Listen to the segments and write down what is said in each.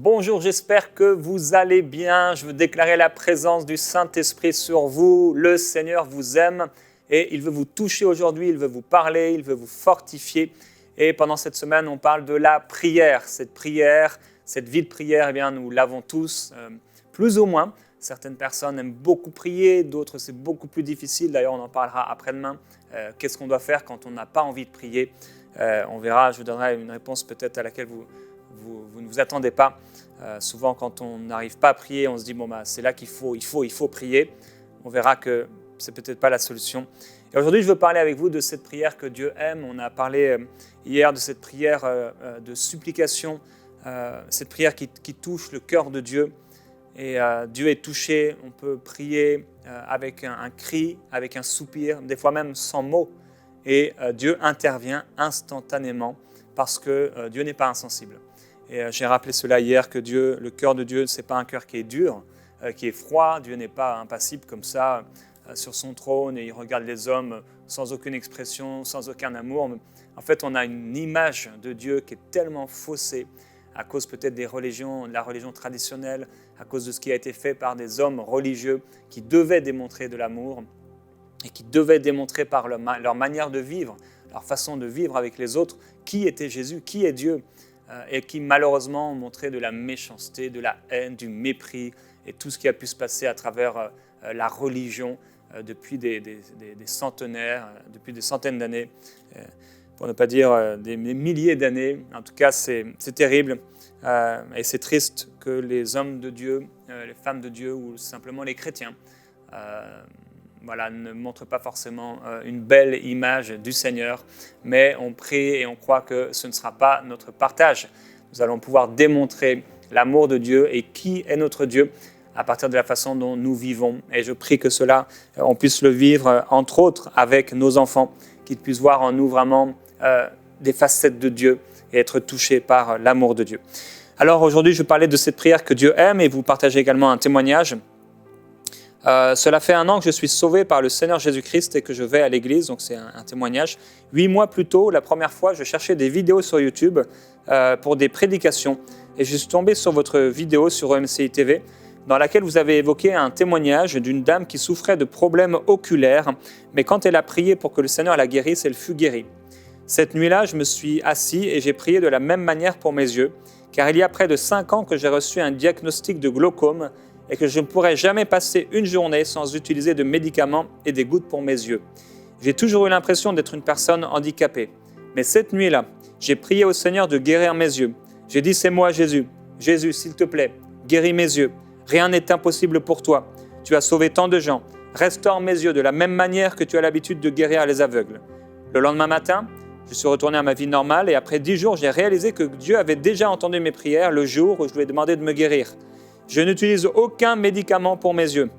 Bonjour, j'espère que vous allez bien. Je veux déclarer la présence du Saint-Esprit sur vous. Le Seigneur vous aime et il veut vous toucher aujourd'hui, il veut vous parler, il veut vous fortifier. Et pendant cette semaine, on parle de la prière. Cette prière, cette vie de prière, eh bien, nous l'avons tous, plus ou moins. Certaines personnes aiment beaucoup prier, d'autres c'est beaucoup plus difficile. D'ailleurs, on en parlera après-demain. Qu'est-ce qu'on doit faire quand on n'a pas envie de prier? On verra, je vous donnerai une réponse peut-être à laquelle vous ne vous attendez pas. Souvent, quand on n'arrive pas à prier, on se dit, c'est là qu'il faut prier. On verra que ce n'est peut-être pas la solution. Et aujourd'hui, je veux parler avec vous de cette prière que Dieu aime. On a parlé hier de cette prière de supplication, cette prière qui touche le cœur de Dieu. Et Dieu est touché, on peut prier avec un cri, avec un soupir, des fois même sans mots. Et Dieu intervient instantanément parce que Dieu n'est pas insensible. Et j'ai rappelé cela hier, que le cœur de Dieu, ce n'est pas un cœur qui est dur, qui est froid. Dieu n'est pas impassible comme ça sur son trône et il regarde les hommes sans aucune expression, sans aucun amour. En fait, on a une image de Dieu qui est tellement faussée à cause peut-être de la religion traditionnelle, à cause de ce qui a été fait par des hommes religieux qui devaient démontrer de l'amour et qui devaient démontrer par leur manière de vivre, leur façon de vivre avec les autres, qui était Jésus, qui est Dieu, et qui malheureusement ont montré de la méchanceté, de la haine, du mépris et tout ce qui a pu se passer à travers la religion depuis des centenaires, depuis des centaines d'années, pour ne pas dire des milliers d'années. En tout cas, c'est terrible et c'est triste que les hommes de Dieu, les femmes de Dieu ou simplement les chrétiens ne montrent pas forcément une belle image du Seigneur, mais on prie et on croit que ce ne sera pas notre partage. Nous allons pouvoir démontrer l'amour de Dieu et qui est notre Dieu à partir de la façon dont nous vivons. Et je prie que cela, on puisse le vivre, entre autres, avec nos enfants, qu'ils puissent voir en nous vraiment des facettes de Dieu et être touchés par l'amour de Dieu. Alors aujourd'hui, je parlais de cette prière que Dieu aime et vous partagez également un témoignage. Cela fait 1 an que je suis sauvé par le Seigneur Jésus-Christ et que je vais à l'église, donc c'est un témoignage. 8 mois plus tôt, la première fois, je cherchais des vidéos sur YouTube pour des prédications et je suis tombé sur votre vidéo sur OMCI TV dans laquelle vous avez évoqué un témoignage d'une dame qui souffrait de problèmes oculaires, mais quand elle a prié pour que le Seigneur la guérisse, elle fut guérie. Cette nuit-là, je me suis assis et j'ai prié de la même manière pour mes yeux, car il y a près de 5 ans que j'ai reçu un diagnostic de glaucome et que je ne pourrais jamais passer une journée sans utiliser de médicaments et des gouttes pour mes yeux. J'ai toujours eu l'impression d'être une personne handicapée. Mais cette nuit-là, j'ai prié au Seigneur de guérir mes yeux. J'ai dit, c'est moi Jésus. Jésus, s'il te plaît, guéris mes yeux. Rien n'est impossible pour toi. Tu as sauvé tant de gens. Restaure mes yeux de la même manière que tu as l'habitude de guérir les aveugles. Le lendemain matin, je suis retourné à ma vie normale et après 10 jours, j'ai réalisé que Dieu avait déjà entendu mes prières le jour où je lui ai demandé de me guérir. Je n'utilise aucun médicament pour mes yeux.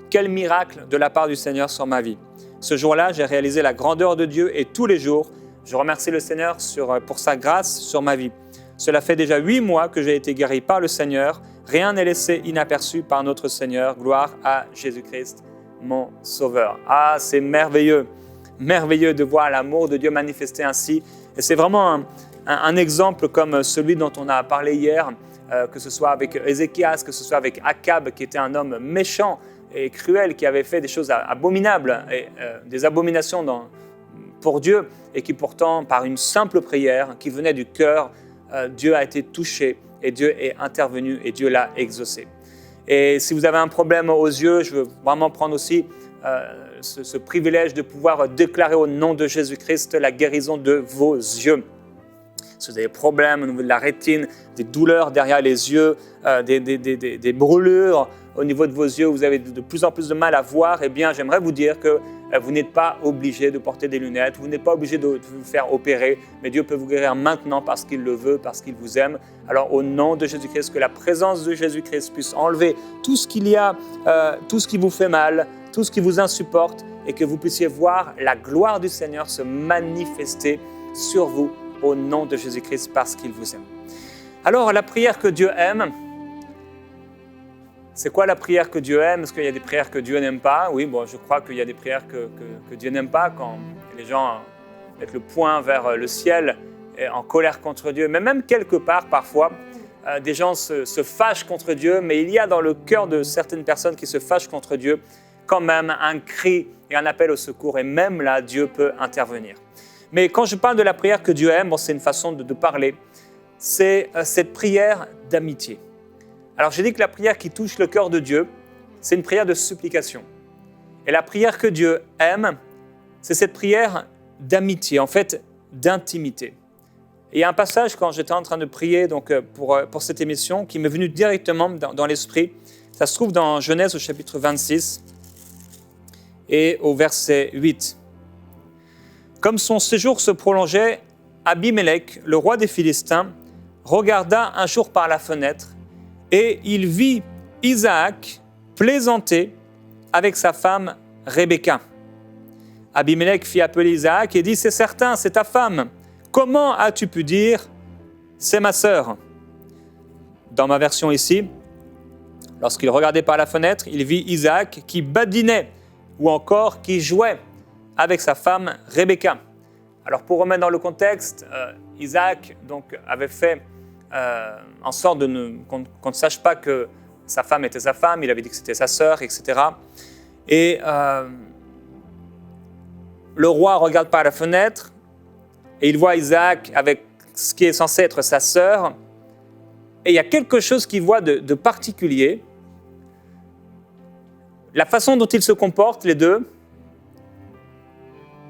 Quel miracle de la part du Seigneur sur ma vie. Ce jour-là, j'ai réalisé la grandeur de Dieu et tous les jours, je remercie le Seigneur pour sa grâce sur ma vie. Cela fait déjà 8 mois que j'ai été guéri par le Seigneur. Rien n'est laissé inaperçu par notre Seigneur. Gloire à Jésus-Christ, mon Sauveur. Ah, c'est merveilleux, merveilleux de voir l'amour de Dieu manifesté ainsi. Et c'est vraiment un exemple comme celui dont on a parlé hier, que ce soit avec Ézéchias, que ce soit avec Akab, qui était un homme méchant et cruel, qui avait fait des choses abominables, et des abominations pour Dieu, et qui pourtant, par une simple prière qui venait du cœur, Dieu a été touché, et Dieu est intervenu, et Dieu l'a exaucé. Et si vous avez un problème aux yeux, je veux vraiment prendre aussi ce privilège de pouvoir déclarer au nom de Jésus-Christ la guérison de vos yeux. Si vous avez des problèmes au niveau de la rétine, des douleurs derrière les yeux, des brûlures au niveau de vos yeux, vous avez de plus en plus de mal à voir, eh bien, j'aimerais vous dire que vous n'êtes pas obligé de porter des lunettes, vous n'êtes pas obligé de vous faire opérer, mais Dieu peut vous guérir maintenant parce qu'il le veut, parce qu'il vous aime. Alors, au nom de Jésus-Christ, que la présence de Jésus-Christ puisse enlever tout ce qu'il y a, tout ce qui vous fait mal, tout ce qui vous insupporte, et que vous puissiez voir la gloire du Seigneur se manifester sur vous, au nom de Jésus-Christ, parce qu'il vous aime. Alors, la prière que Dieu aime, c'est quoi la prière que Dieu aime? Est-ce qu'il y a des prières que Dieu n'aime pas? Oui, je crois qu'il y a des prières que Dieu n'aime pas, quand les gens mettent le poing vers le ciel et en colère contre Dieu. Mais même quelque part, parfois, des gens se fâchent contre Dieu, mais il y a dans le cœur de certaines personnes qui se fâchent contre Dieu quand même un cri et un appel au secours. Et même là, Dieu peut intervenir. Mais quand je parle de la prière que Dieu aime, bon, c'est une façon de parler, c'est cette prière d'amitié. Alors j'ai dit que la prière qui touche le cœur de Dieu, c'est une prière de supplication. Et la prière que Dieu aime, c'est cette prière d'amitié, en fait d'intimité. Et il y a un passage quand j'étais en train de prier donc, pour cette émission qui m'est venu directement dans l'esprit. Ça se trouve dans Genèse au chapitre 26 et au verset 8. Comme son séjour se prolongeait, Abimelech, le roi des Philistins, regarda un jour par la fenêtre et il vit Isaac plaisanter avec sa femme Rebecca. Abimelech fit appeler Isaac et dit « C'est certain, c'est ta femme. Comment as-tu pu dire « C'est ma sœur » ?» Dans ma version ici, lorsqu'il regardait par la fenêtre, il vit Isaac qui badinait ou encore qui jouait avec sa femme Rebecca. Alors pour remettre dans le contexte, Isaac donc, avait fait en sorte qu'on ne sache pas que sa femme était sa femme, il avait dit que c'était sa sœur, etc. Et le roi regarde par la fenêtre et il voit Isaac avec ce qui est censé être sa sœur. Et il y a quelque chose qu'il voit de particulier. La façon dont ils se comportent, les deux,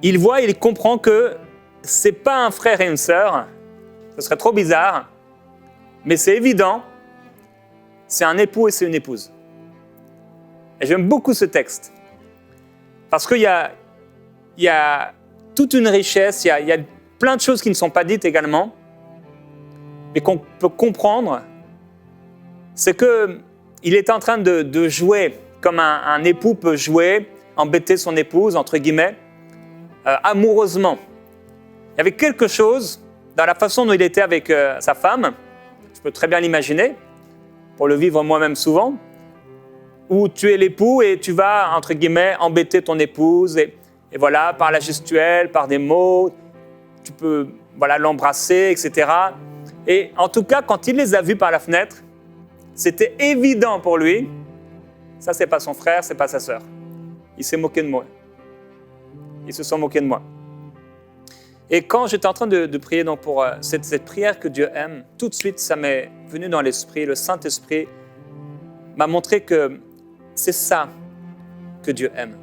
il voit et il comprend que ce n'est pas un frère et une sœur. Ce serait trop bizarre. Mais c'est évident, c'est un époux et c'est une épouse. Et j'aime beaucoup ce texte. Parce qu'il y a toute une richesse, il y a plein de choses qui ne sont pas dites également, mais qu'on peut comprendre. C'est qu'il est en train de jouer comme un époux peut jouer, embêter son épouse, entre guillemets, amoureusement. Il y avait quelque chose dans la façon dont il était avec sa femme, je peux très bien l'imaginer, pour le vivre moi-même souvent, où tu es l'époux et tu vas, entre guillemets, embêter ton épouse, et voilà, par la gestuelle, par des mots, tu peux l'embrasser, etc. Et en tout cas, quand il les a vus par la fenêtre, c'était évident pour lui, ça c'est pas son frère, c'est pas sa sœur. Il s'est moqué de moi. Ils se sont moqués de moi. Et quand j'étais en train de prier donc pour cette prière que Dieu aime, tout de suite, ça m'est venu dans l'esprit. Le Saint-Esprit m'a montré que c'est ça que Dieu aime.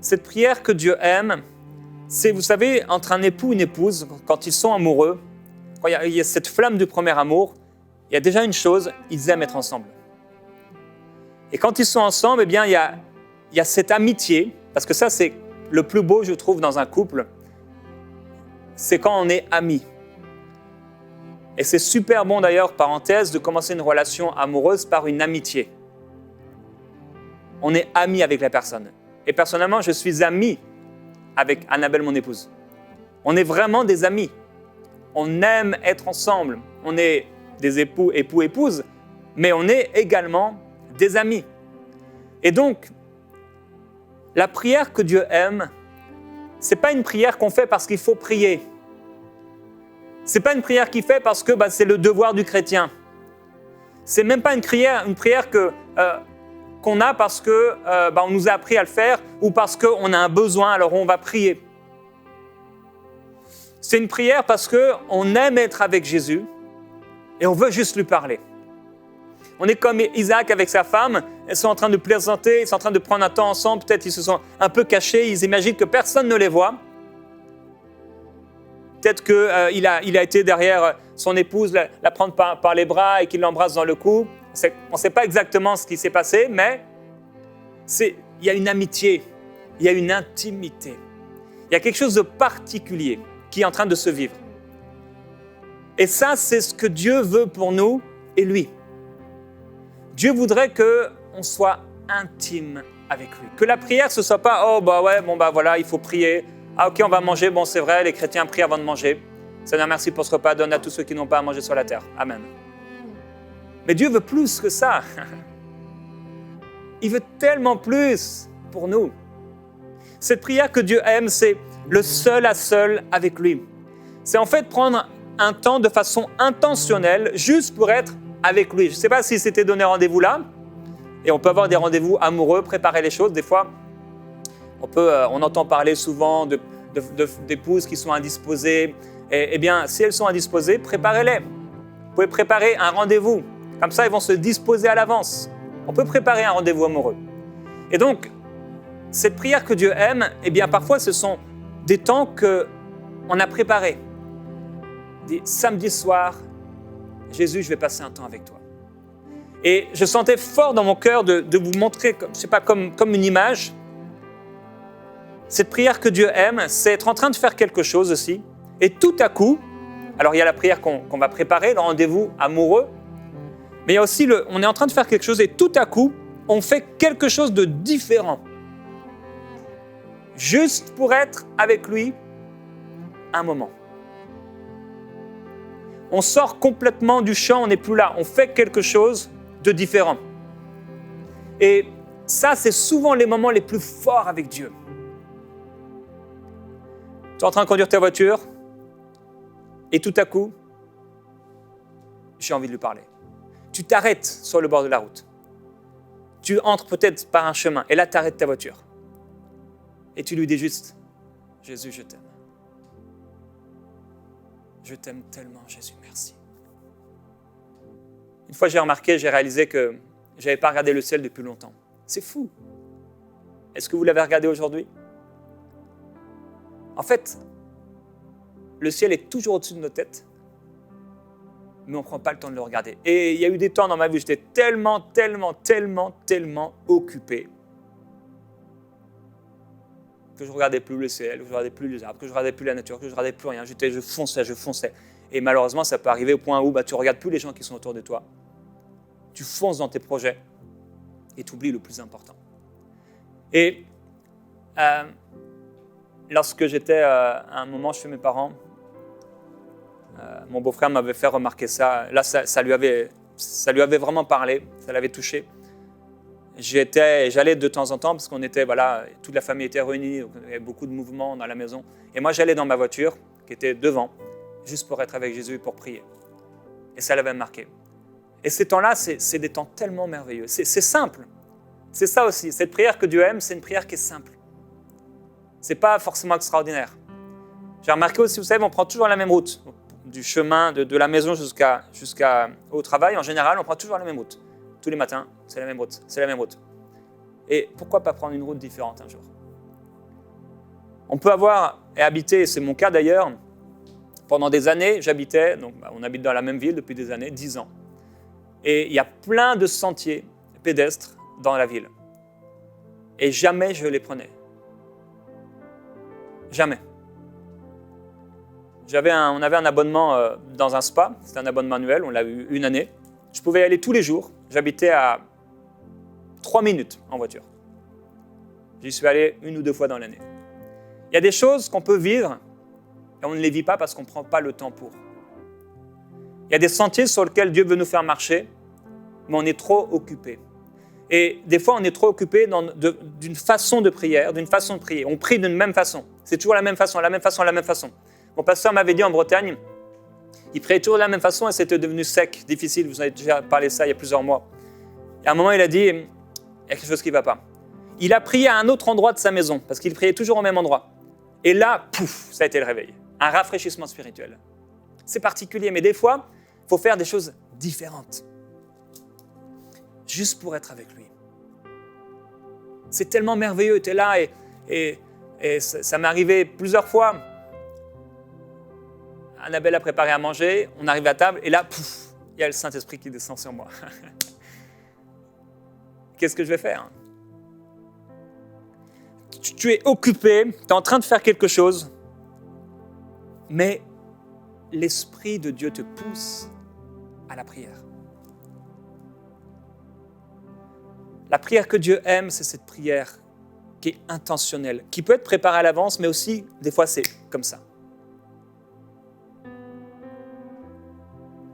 Cette prière que Dieu aime, c'est, vous savez, entre un époux et une épouse, quand ils sont amoureux, quand il y a cette flamme du premier amour, il y a déjà une chose, ils aiment être ensemble. Et quand ils sont ensemble, eh bien, il y a cette amitié, parce que ça, c'est le plus beau, je trouve, dans un couple, c'est quand on est amis. Et c'est super bon d'ailleurs, parenthèse, de commencer une relation amoureuse par une amitié. On est amis avec la personne. Et personnellement, je suis ami avec Annabelle, mon épouse. On est vraiment des amis. On aime être ensemble. On est des époux, épouses, mais on est également des amis. Et donc, la prière que Dieu aime, ce n'est pas une prière qu'on fait parce qu'il faut prier. Ce n'est pas une prière qu'il fait parce que c'est le devoir du chrétien. Ce n'est même pas une prière qu'on a parce qu'on nous a appris à le faire ou parce qu'on a un besoin, alors on va prier. C'est une prière parce qu'on aime être avec Jésus et on veut juste lui parler. On est comme Isaac avec sa femme, ils sont en train de plaisanter, ils sont en train de prendre un temps ensemble, peut-être ils se sont un peu cachés, ils imaginent que personne ne les voit. Peut-être qu'il a été derrière son épouse, la prendre par les bras et qu'il l'embrasse dans le cou. On ne sait pas exactement ce qui s'est passé, mais il y a une amitié, il y a une intimité. Il y a quelque chose de particulier qui est en train de se vivre. Et ça, c'est ce que Dieu veut pour nous et lui. Dieu voudrait qu'on soit intime avec lui. Que la prière, ce ne soit pas « Oh, voilà, il faut prier. Ah, ok, on va manger. Bon, c'est vrai, les chrétiens prient avant de manger. Seigneur, merci pour ce repas. Donne à tous ceux qui n'ont pas à manger sur la terre. Amen. » Mais Dieu veut plus que ça. Il veut tellement plus pour nous. Cette prière que Dieu aime, c'est le seul à seul avec lui. C'est en fait prendre un temps de façon intentionnelle, juste pour être avec lui. Je ne sais pas si c'était donné rendez-vous là, et on peut avoir des rendez-vous amoureux, préparer les choses. Des fois, on entend parler souvent d'épouses qui sont indisposées. Eh bien, si elles sont indisposées, préparez-les. Vous pouvez préparer un rendez-vous. Comme ça, ils vont se disposer à l'avance. On peut préparer un rendez-vous amoureux. Et donc, cette prière que Dieu aime, eh bien, parfois, ce sont des temps qu'on a préparés. Des samedis soirs, Jésus, je vais passer un temps avec toi. Et je sentais fort dans mon cœur de vous montrer, je sais pas, comme une image. Cette prière que Dieu aime, c'est être en train de faire quelque chose aussi. Et tout à coup, alors il y a la prière qu'on va préparer, le rendez-vous amoureux, mais il y a aussi on est en train de faire quelque chose et tout à coup, on fait quelque chose de différent. Juste pour être avec lui un moment. On sort complètement du champ, on n'est plus là. On fait quelque chose de différent. Et ça, c'est souvent les moments les plus forts avec Dieu. Tu es en train de conduire ta voiture et tout à coup, j'ai envie de lui parler. Tu t'arrêtes sur le bord de la route. Tu entres peut-être par un chemin et là, tu arrêtes ta voiture. Et tu lui dis juste, Jésus, je t'aime. Je t'aime tellement, Jésus, merci. Une fois, j'ai réalisé que je n'avais pas regardé le ciel depuis longtemps. C'est fou. Est-ce que vous l'avez regardé aujourd'hui? En fait, le ciel est toujours au-dessus de nos têtes, mais on ne prend pas le temps de le regarder. Et il y a eu des temps dans ma vie où j'étais tellement occupé que je ne regardais plus le ciel, que je ne regardais plus les arbres, que je ne regardais plus la nature, que je ne regardais plus rien. Je fonçais. Et malheureusement, ça peut arriver au point où tu ne regardes plus les gens qui sont autour de toi. Tu fonces dans tes projets et tu oublies le plus important. Et lorsque j'étais à un moment chez mes parents, mon beau-frère m'avait fait remarquer ça. Là, ça lui avait vraiment parlé, ça l'avait touché. J'allais de temps en temps parce qu'on était, toute la famille était réunie, donc il y avait beaucoup de mouvements dans la maison. Et moi, j'allais dans ma voiture, qui était devant, juste pour être avec Jésus et pour prier. Et ça l'avait marqué. Et ces temps-là, c'est des temps tellement merveilleux. C'est simple. C'est ça aussi. Cette prière que Dieu aime, c'est une prière qui est simple. C'est pas forcément extraordinaire. J'ai remarqué aussi, vous savez, on prend toujours la même route. Du chemin de la maison jusqu'au travail, en général, on prend toujours la même route. Tous les matins, c'est la même route. Et pourquoi pas prendre une route différente un jour? On peut avoir et habiter, et c'est mon cas d'ailleurs, pendant des années, on habite dans la même ville depuis des années, 10 ans. Et il y a plein de sentiers pédestres dans la ville. Et jamais je les prenais. Jamais. On avait un abonnement dans un spa, c'était un abonnement annuel, on l'a eu une année. Je pouvais y aller tous les jours, j'habitais à 3 minutes en voiture. J'y suis allé 1 ou 2 fois dans l'année. Il y a des choses qu'on peut vivre et on ne les vit pas parce qu'on ne prend pas le temps pour. Il y a des sentiers sur lesquels Dieu veut nous faire marcher, mais on est trop occupé. Et des fois, on est trop occupé d'une façon de prière, d'une façon de prier. On prie d'une même façon. C'est toujours la même façon. Mon pasteur m'avait dit en Bretagne, il priait toujours de la même façon et c'était devenu sec, difficile. Vous avez déjà parlé de ça il y a plusieurs mois. Et à un moment, il a dit, il y a quelque chose qui ne va pas. Il a prié à un autre endroit de sa maison parce qu'il priait toujours au même endroit. Et là, pouf, ça a été le réveil. Un rafraîchissement spirituel. C'est particulier, mais des fois, il faut faire des choses différentes. Juste pour être avec lui. C'est tellement merveilleux, tu es là et ça m'est arrivé plusieurs fois. Annabelle a préparé à manger, on arrive à table et là, pouf, il y a le Saint-Esprit qui descend sur moi. Qu'est-ce que je vais faire? Tu es occupé, tu es en train de faire quelque chose, mais l'Esprit de Dieu te pousse à la prière. La prière que Dieu aime, c'est cette prière qui est intentionnelle, qui peut être préparée à l'avance, mais aussi, des fois, c'est comme ça.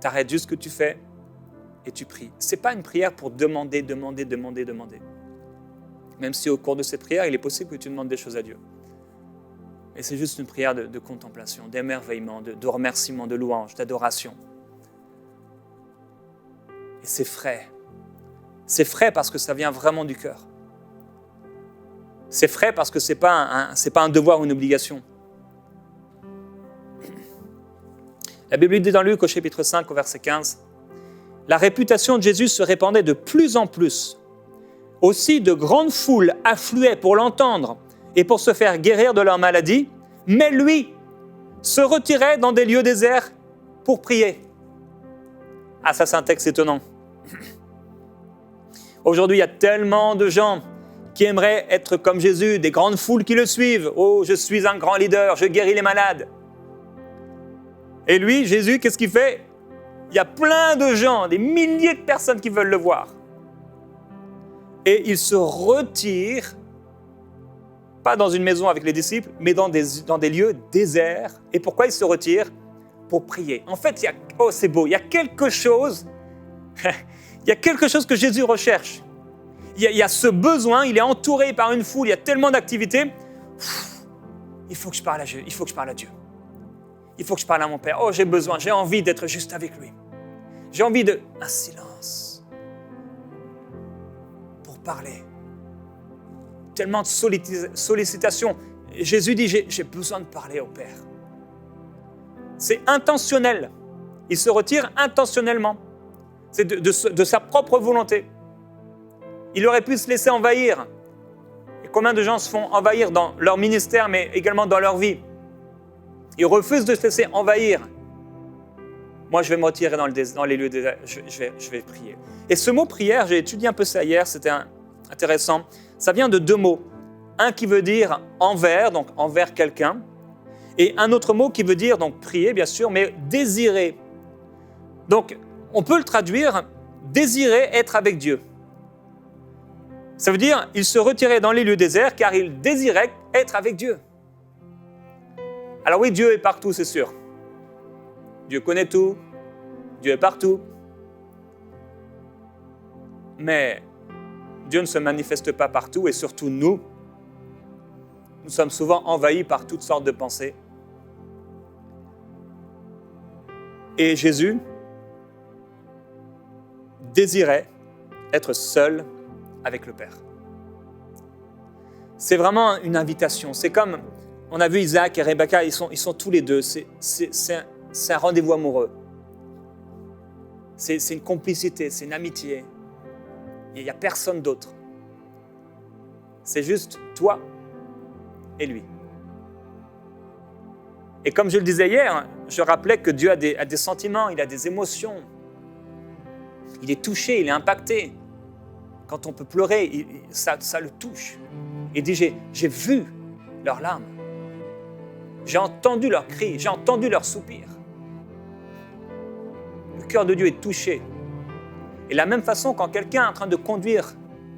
Tu arrêtes juste ce que tu fais et tu pries. Ce n'est pas une prière pour demander. Même si au cours de cette prière, il est possible que tu demandes des choses à Dieu. Et c'est juste une prière de contemplation, d'émerveillement, de remerciement, de louange, d'adoration. Et c'est frais. C'est frais parce que ça vient vraiment du cœur. C'est frais parce que ce n'est pas un devoir ou une obligation. La Bible dit dans Luc au chapitre 5 au verset 15, « La réputation de Jésus se répandait de plus en plus. Aussi de grandes foules affluaient pour l'entendre et pour se faire guérir de leur maladie, mais lui se retirait dans des lieux déserts pour prier. » Ah, ça c'est un texte étonnant. Aujourd'hui, il y a tellement de gens qui aimeraient être comme Jésus, des grandes foules qui le suivent. « Oh, je suis un grand leader, je guéris les malades. » Et lui, Jésus, qu'est-ce qu'il fait? Il y a plein de gens, des milliers de personnes qui veulent le voir. Et il se retire, pas dans une maison avec les disciples, mais dans des lieux déserts. Et pourquoi il se retire? Pour prier. En fait, c'est beau, il y a quelque chose que Jésus recherche. Il y a ce besoin, il est entouré par une foule, il y a tellement d'activités. Il faut que je parle à Dieu, il faut que je parle à Dieu. Il faut que je parle à mon Père. Oh, j'ai envie d'être juste avec lui. J'ai envie un silence pour parler. Tellement de sollicitations. Jésus dit, j'ai besoin de parler au Père. C'est intentionnel. Il se retire intentionnellement. C'est de sa propre volonté. Il aurait pu se laisser envahir. Et combien de gens se font envahir dans leur ministère, mais également dans leur vie? Ils refusent de se laisser envahir. Moi, je vais me retirer dans les lieux déserts. Je vais prier. Et ce mot prière, j'ai étudié un peu ça hier, c'était intéressant. Ça vient de deux mots. Un qui veut dire envers, donc envers quelqu'un. Et un autre mot qui veut dire, donc prier bien sûr, mais désirer. Donc, on peut le traduire, désirer être avec Dieu. Ça veut dire, il se retirait dans les lieux déserts car il désirait être avec Dieu. Alors oui, Dieu est partout, c'est sûr. Dieu connaît tout. Dieu est partout. Mais Dieu ne se manifeste pas partout et surtout nous sommes souvent envahis par toutes sortes de pensées. Et Jésus désirait être seul avec le Père. C'est vraiment une invitation. C'est comme, on a vu Isaac et Rebecca, ils sont tous les deux. C'est un rendez-vous amoureux. C'est une complicité, c'est une amitié. Il n'y a personne d'autre. C'est juste toi et lui. Et comme je le disais hier, je rappelais que Dieu a des sentiments, il a des émotions. Il est touché, il est impacté. Quand on peut pleurer, ça le touche. Il dit, j'ai vu leurs larmes. J'ai entendu leurs cris, j'ai entendu leurs soupirs. Le cœur de Dieu est touché. Et de la même façon, quand quelqu'un est en train de conduire,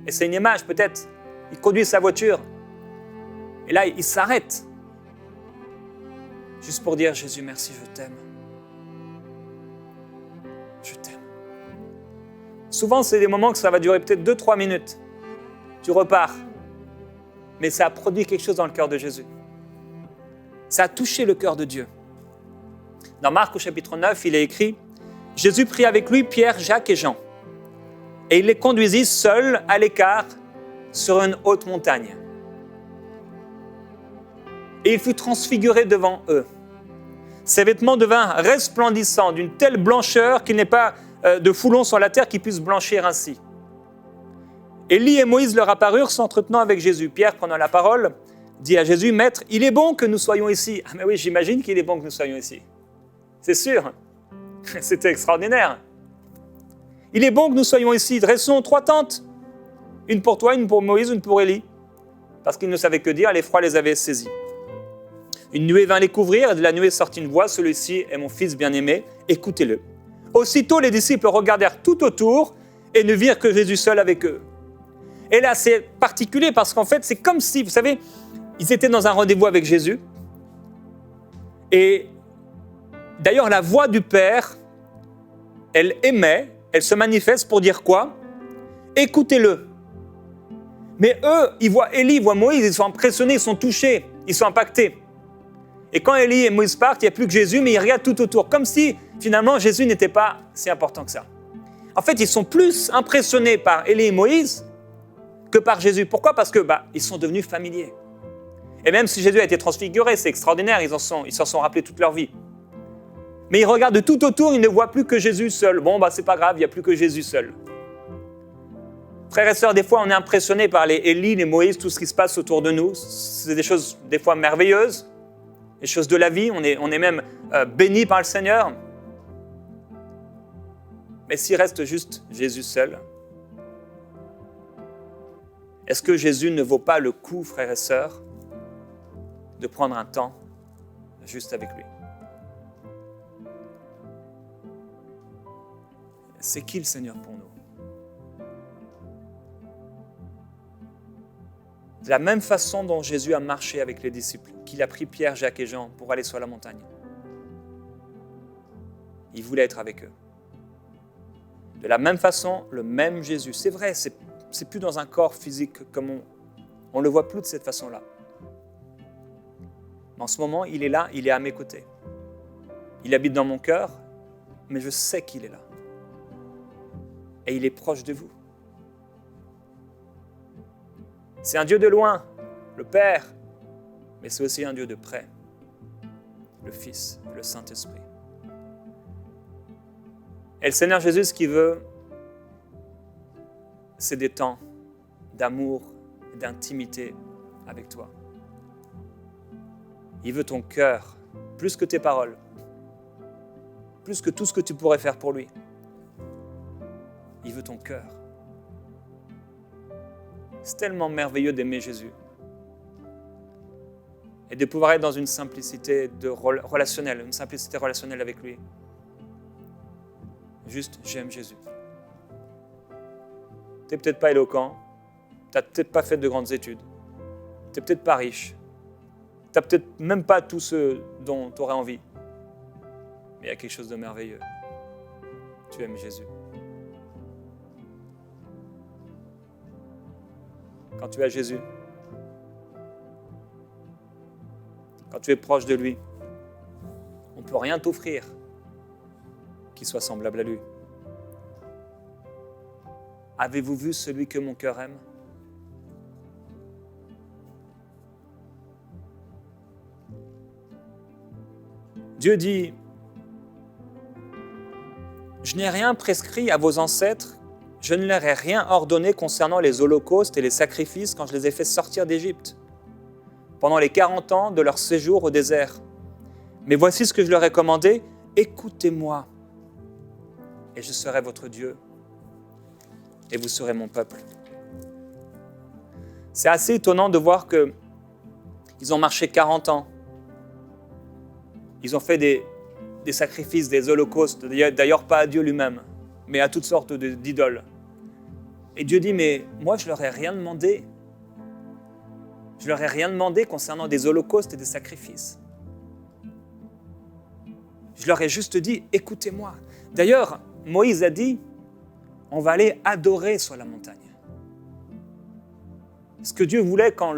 et c'est une image peut-être, il conduit sa voiture, et là, il s'arrête, juste pour dire, Jésus, merci, je t'aime. Je t'aime. Souvent, c'est des moments que ça va durer peut-être 2-3 minutes. Tu repars. Mais ça a produit quelque chose dans le cœur de Jésus. Ça a touché le cœur de Dieu. Dans Marc au chapitre 9, il est écrit « Jésus prit avec lui Pierre, Jacques et Jean, et il les conduisit seuls à l'écart sur une haute montagne. Et il fut transfiguré devant eux. Ses vêtements devinrent resplendissants d'une telle blancheur qu'il n'est pas de foulon sur la terre qui puisse blanchir ainsi. Élie et Moïse leur apparurent s'entretenant avec Jésus. Pierre, prenant la parole, dit à Jésus, « Maître, il est bon que nous soyons ici. » Ah mais oui, j'imagine qu'il est bon que nous soyons ici. C'est sûr. C'était extraordinaire. « Il est bon que nous soyons ici. Dressons 3 tentes. Une pour toi, une pour Moïse, une pour Élie. » Parce qu'ils ne savaient que dire, l'effroi les avait saisis. Une nuée vint les couvrir, et de la nuée sortit une voix, « Celui-ci est mon fils bien-aimé, écoutez-le. » Aussitôt, les disciples regardèrent tout autour et ne virent que Jésus seul avec eux. Et là, c'est particulier parce qu'en fait, c'est comme si, vous savez, ils étaient dans un rendez-vous avec Jésus. Et d'ailleurs, la voix du Père, elle émet, elle se manifeste pour dire quoi? Écoutez-le. Mais eux, ils voient Élie, ils voient Moïse, ils sont impressionnés, ils sont touchés, ils sont impactés. Et quand Élie et Moïse partent, il n'y a plus que Jésus, mais ils regardent tout autour, comme si finalement Jésus n'était pas si important que ça. En fait, ils sont plus impressionnés par Élie et Moïse que par Jésus. Pourquoi ? Parce que ils sont devenus familiers. Et même si Jésus a été transfiguré, c'est extraordinaire, ils s'en sont rappelés toute leur vie. Mais ils regardent de tout autour, ils ne voient plus que Jésus seul. Bon, c'est pas grave, il n'y a plus que Jésus seul. Frères et sœurs, des fois, on est impressionnés par les Élie, les Moïse, tout ce qui se passe autour de nous. C'est des choses, des fois, merveilleuses, des choses de la vie. On est même bénis par le Seigneur. Mais s'il reste juste Jésus seul, est-ce que Jésus ne vaut pas le coup, frères et sœurs, de prendre un temps juste avec lui ? C'est qui le Seigneur pour nous ? De la même façon dont Jésus a marché avec les disciples, qu'il a pris Pierre, Jacques et Jean pour aller sur la montagne. Il voulait être avec eux. De la même façon, le même Jésus, c'est vrai, c'est plus dans un corps physique comme on ne le voit plus de cette façon-là. Mais en ce moment, il est là, il est à mes côtés. Il habite dans mon cœur, mais je sais qu'il est là. Et il est proche de vous. C'est un Dieu de loin, le Père, mais c'est aussi un Dieu de près, le Fils, le Saint-Esprit. Et le Seigneur Jésus, ce qu'il veut, c'est des temps d'amour, d'intimité avec toi. Il veut ton cœur, plus que tes paroles, plus que tout ce que tu pourrais faire pour lui. Il veut ton cœur. C'est tellement merveilleux d'aimer Jésus et de pouvoir être dans une simplicité relationnelle, une simplicité relationnelle avec lui. Juste, j'aime Jésus. Tu n'es peut-être pas éloquent, tu n'as peut-être pas fait de grandes études, tu n'es peut-être pas riche, tu n'as peut-être même pas tout ce dont tu aurais envie, mais il y a quelque chose de merveilleux. Tu aimes Jésus. Quand tu as Jésus, quand tu es proche de lui, on ne peut rien t'offrir qui soit semblable à lui. Avez-vous vu celui que mon cœur aime ? Dieu dit, je n'ai rien prescrit à vos ancêtres, je ne leur ai rien ordonné concernant les holocaustes et les sacrifices quand je les ai fait sortir d'Égypte, pendant les 40 ans de leur séjour au désert. Mais voici ce que je leur ai commandé, écoutez-moi, et je serai votre Dieu, et vous serez mon peuple. C'est assez étonnant de voir qu'ils ont marché 40 ans. Ils ont fait des sacrifices, des holocaustes, d'ailleurs pas à Dieu lui-même, mais à toutes sortes d'idoles. Et Dieu dit, mais moi je leur ai rien demandé. Je leur ai rien demandé concernant des holocaustes et des sacrifices. Je leur ai juste dit, écoutez-moi. D'ailleurs, Moïse a dit, on va aller adorer sur la montagne. Ce que Dieu voulait quand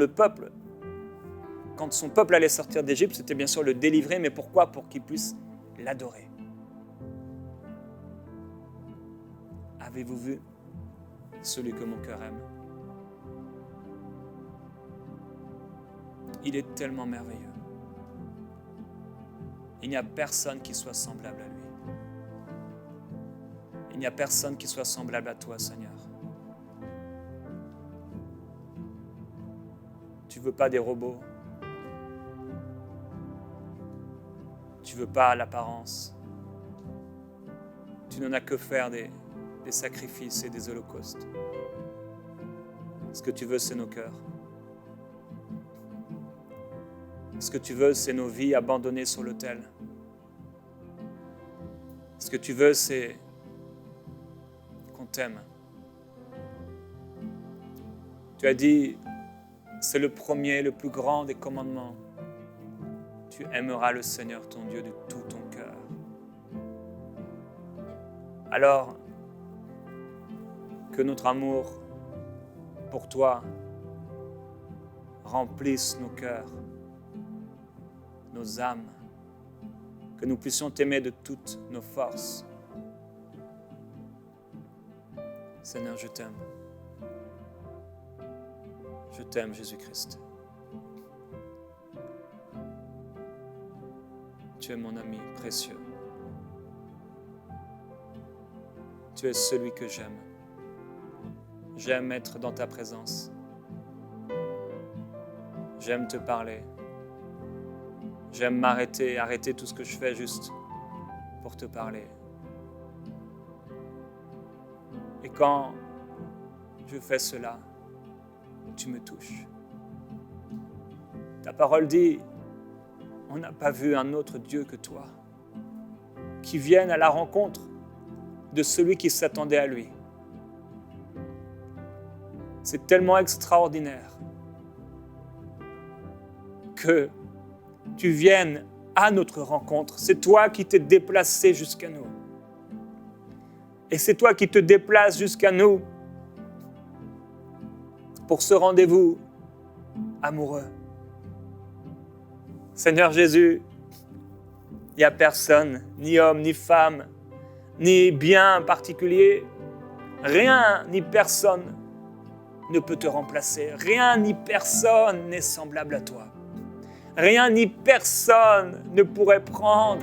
son peuple allait sortir d'Égypte, c'était bien sûr le délivrer, mais pourquoi ? Pour qu'il puisse l'adorer. Avez-vous vu celui que mon cœur aime ? Il est tellement merveilleux. Il n'y a personne qui soit semblable à lui. Il n'y a personne qui soit semblable à toi, Seigneur. Tu ne veux pas des robots. Tu ne veux pas l'apparence. Tu n'en as que faire des sacrifices et des holocaustes. Ce que tu veux, c'est nos cœurs. Ce que tu veux, c'est nos vies abandonnées sur l'autel. Ce que tu veux, c'est qu'on t'aime. Tu as dit, c'est le premier, le plus grand des commandements. Tu aimeras le Seigneur ton Dieu de tout ton cœur. Alors, que notre amour pour toi remplisse nos cœurs nos âmes, que nous puissions t'aimer de toutes nos forces. Seigneur, je t'aime. Je t'aime, Jésus-Christ. Tu es mon ami précieux. Tu es celui que j'aime. J'aime être dans ta présence. J'aime te parler. J'aime arrêter tout ce que je fais juste pour te parler. Et quand je fais cela, tu me touches. Ta parole dit, on n'a pas vu un autre Dieu que toi, qui vienne à la rencontre de celui qui s'attendait à lui. C'est tellement extraordinaire que tu viennes à notre rencontre. C'est toi qui t'es déplacé jusqu'à nous. Et c'est toi qui te déplaces jusqu'à nous pour ce rendez-vous amoureux. Seigneur Jésus, il n'y a personne, ni homme, ni femme, ni bien particulier, rien ni personne ne peut te remplacer. Rien ni personne n'est semblable à toi. Rien ni personne ne pourrait prendre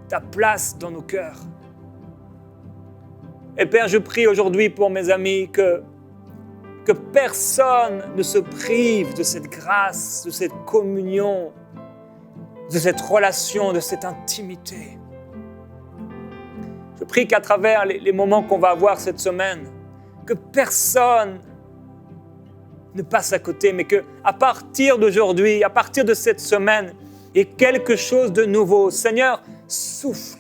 ta place dans nos cœurs. Et Père, je prie aujourd'hui pour mes amis que personne ne se prive de cette grâce, de cette communion, de cette relation, de cette intimité. Je prie qu'à travers les moments qu'on va avoir cette semaine, que personne ne passe à côté, mais qu'à partir d'aujourd'hui, à partir de cette semaine, il y ait quelque chose de nouveau. Seigneur, souffle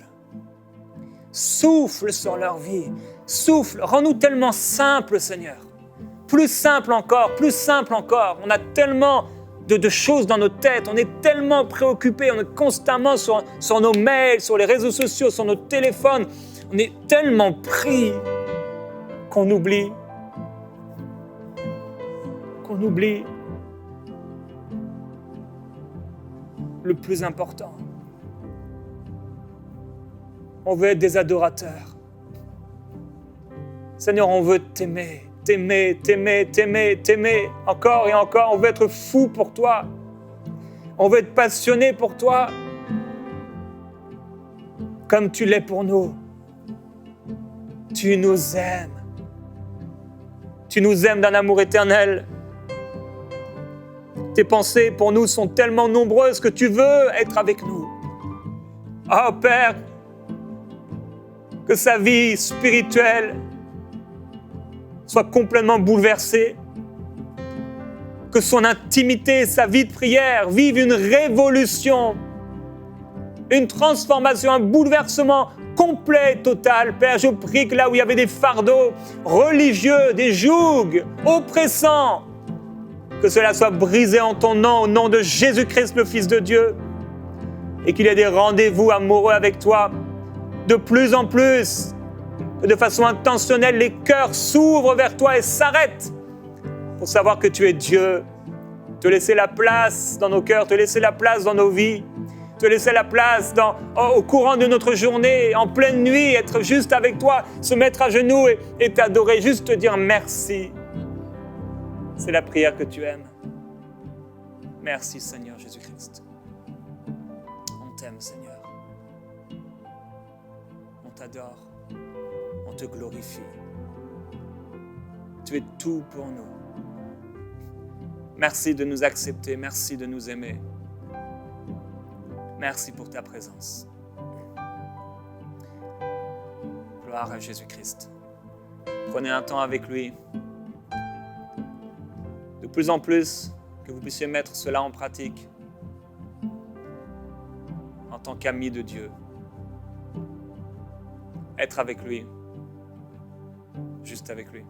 sur leur vie. Souffle, rends-nous tellement simples, Seigneur. Plus simple encore. On a tellement de choses dans nos têtes, on est tellement préoccupés, on est constamment sur nos mails, sur les réseaux sociaux, sur nos téléphones. On est tellement pris qu'on oublie le plus important. On veut être des adorateurs. Seigneur, on veut t'aimer encore et encore. On veut être fou pour toi. On veut être passionné pour toi, comme tu l'es pour nous. Tu nous aimes. Tu nous aimes d'un amour éternel. Tes pensées pour nous sont tellement nombreuses que tu veux être avec nous. Oh Père, que sa vie spirituelle soit complètement bouleversée, que son intimité, sa vie de prière vivent une révolution, une transformation, un bouleversement complet, total. Père, je prie que là où il y avait des fardeaux religieux, des jougs oppressants, que cela soit brisé en ton nom, au nom de Jésus-Christ, le Fils de Dieu, et qu'il y ait des rendez-vous amoureux avec toi de plus en plus. De façon intentionnelle, les cœurs s'ouvrent vers toi et s'arrêtent pour savoir que tu es Dieu. Te laisser la place dans nos cœurs, te laisser la place dans nos vies, te laisser la place au courant de notre journée, en pleine nuit, être juste avec toi, se mettre à genoux et t'adorer, juste te dire merci. C'est la prière que tu aimes. Merci Seigneur Jésus-Christ. On t'aime Seigneur. On t'adore. On te glorifie. Tu es tout pour nous. Merci de nous accepter. Merci de nous aimer. Merci pour ta présence. Gloire à Jésus-Christ. Prenez un temps avec lui. De plus en plus, que vous puissiez mettre cela en pratique en tant qu'ami de Dieu. Être avec lui. Juste avec lui.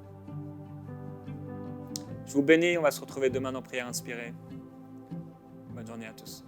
Je vous bénis, on va se retrouver demain dans Prière Inspirée. Bonne journée à tous.